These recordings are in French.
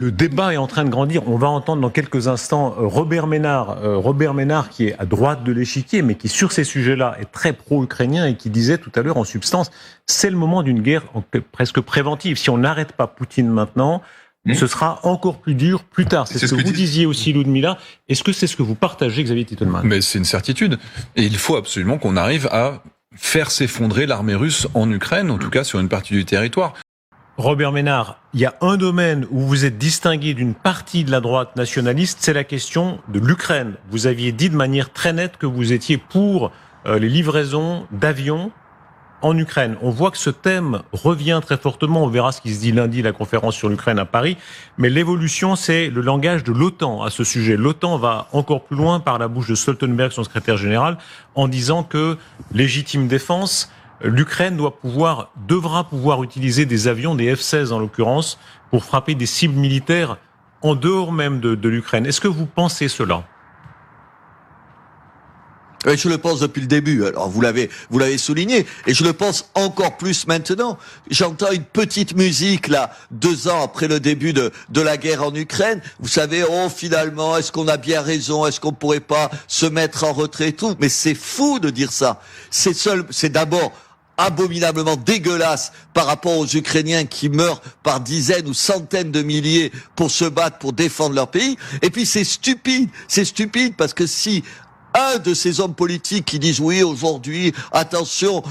Le débat est en train de grandir. On va entendre dans quelques instants Robert Ménard qui est à droite de l'échiquier, mais qui sur ces sujets-là est très pro-ukrainien et qui disait tout à l'heure en substance, c'est le moment d'une guerre presque préventive. Si on n'arrête pas Poutine maintenant, ce sera encore plus dur plus tard. C'est ce que vous disiez aussi, Ludmila. Est-ce que c'est ce que vous partagez, Xavier Titelman ? Mais c'est une certitude. Et il faut absolument qu'on arrive à faire s'effondrer l'armée russe en Ukraine, en tout cas sur une partie du territoire. Robert Ménard, il y a un domaine où vous êtes distingué d'une partie de la droite nationaliste, c'est la question de l'Ukraine. Vous aviez dit de manière très nette que vous étiez pour les livraisons d'avions en Ukraine. On voit que ce thème revient très fortement. On verra ce qui se dit lundi, la conférence sur l'Ukraine à Paris. Mais l'évolution, c'est le langage de l'OTAN à ce sujet. L'OTAN va encore plus loin par la bouche de Stoltenberg, son secrétaire général, en disant que légitime défense, l'Ukraine devra pouvoir utiliser des avions, des F-16 en l'occurrence, pour frapper des cibles militaires en dehors même de l'Ukraine. Est-ce que vous pensez cela ? Oui, je le pense depuis le début. Alors vous l'avez souligné, et je le pense encore plus maintenant. J'entends une petite musique là, 2 ans après le début de la guerre en Ukraine. Vous savez, finalement, est-ce qu'on a bien raison ? Est-ce qu'on pourrait pas se mettre en retrait et tout ? Mais c'est fou de dire ça. C'est d'abord abominablement dégueulasse par rapport aux Ukrainiens qui meurent par dizaines ou centaines de milliers pour se battre, pour défendre leur pays. Et puis c'est stupide parce que si un de ces hommes politiques qui disent oui aujourd'hui, attention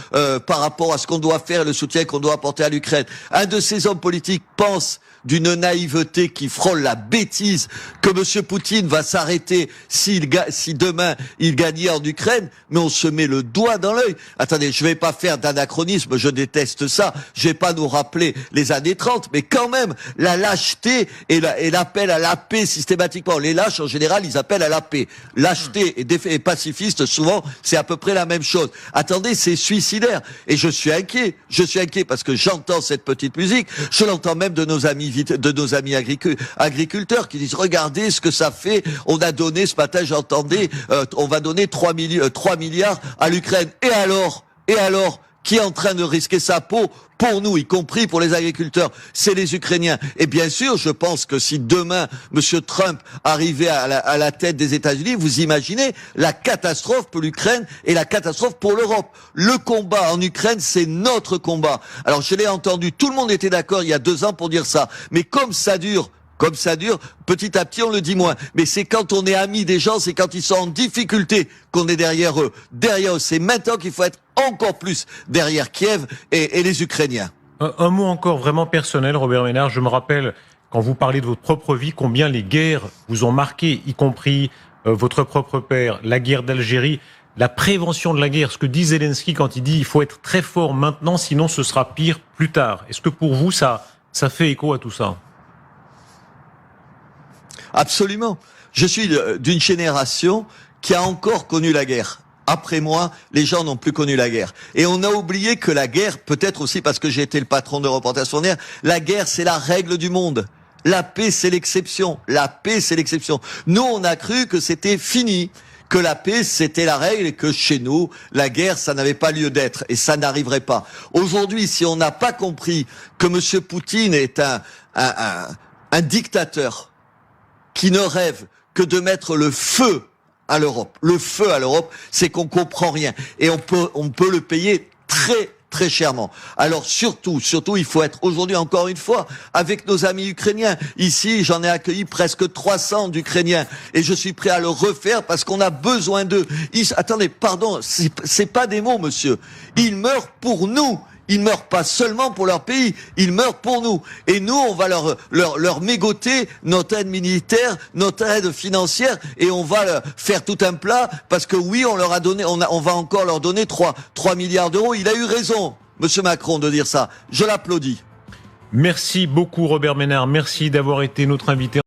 par rapport à ce qu'on doit faire, le soutien qu'on doit apporter à l'Ukraine, un de ces hommes politiques pense d'une naïveté qui frôle la bêtise que M. Poutine va s'arrêter si demain il gagnait en Ukraine, mais on se met le doigt dans l'œil. Attendez, je vais pas faire d'anachronisme, je déteste ça, je vais pas nous rappeler les années 30, mais quand même, la lâcheté et l'appel à la paix systématiquement. Les lâches, en général, ils appellent à la paix. Lâcheté et pacifiste, souvent, c'est à peu près la même chose. Attendez, c'est suicidaire. Et je suis inquiet parce que j'entends cette petite musique, je l'entends même de nos amis agriculteurs qui disent regardez ce que ça fait, on a donné ce matin, j'entendais, on va donner 3 milliards à l'Ukraine. Et alors, qui est en train de risquer sa peau pour nous, y compris pour les agriculteurs, c'est les Ukrainiens. Et bien sûr, je pense que si demain, M. Trump arrivait à la tête des États-Unis, vous imaginez la catastrophe pour l'Ukraine et la catastrophe pour l'Europe. Le combat en Ukraine, c'est notre combat. Alors, je l'ai entendu, tout le monde était d'accord il y a 2 ans pour dire ça. Mais comme ça dure, petit à petit, on le dit moins. Mais c'est quand on est ami des gens, c'est quand ils sont en difficulté qu'on est derrière eux. C'est maintenant qu'il faut être encore plus derrière Kiev et les Ukrainiens. Un mot encore vraiment personnel, Robert Ménard. Je me rappelle, quand vous parlez de votre propre vie, combien les guerres vous ont marqué, y compris votre propre père, la guerre d'Algérie, la prévention de la guerre, ce que dit Zelensky quand il dit il faut être très fort maintenant, sinon ce sera pire plus tard. Est-ce que pour vous, ça fait écho à tout ça ? Absolument. Je suis d'une génération qui a encore connu la guerre. Après moi, les gens n'ont plus connu la guerre. Et on a oublié que la guerre, peut-être aussi parce que j'ai été le patron de Reporters sans frontières, la guerre, c'est la règle du monde. La paix, c'est l'exception. Nous, on a cru que c'était fini, que la paix, c'était la règle et que chez nous, la guerre, ça n'avait pas lieu d'être et ça n'arriverait pas. Aujourd'hui, si on n'a pas compris que M. Poutine est un dictateur qui ne rêve que de mettre le feu à l'Europe. Le feu à l'Europe, c'est qu'on comprend rien. Et on peut le payer très, très chèrement. Alors surtout, il faut être aujourd'hui, encore une fois, avec nos amis ukrainiens. Ici, j'en ai accueilli presque 300 d'Ukrainiens. Et je suis prêt à le refaire parce qu'on a besoin d'eux. Attendez, pardon, c'est pas des mots, monsieur. Ils meurent pour nous. Ils meurent pas seulement pour leur pays, ils meurent pour nous. Et nous, on va leur mégoter notre aide militaire, notre aide financière, et on va faire tout un plat, parce que oui, on leur a donné, on va encore leur donner 3 milliards d'euros. Il a eu raison, Monsieur Macron, de dire ça. Je l'applaudis. Merci beaucoup, Robert Ménard. Merci d'avoir été notre invité.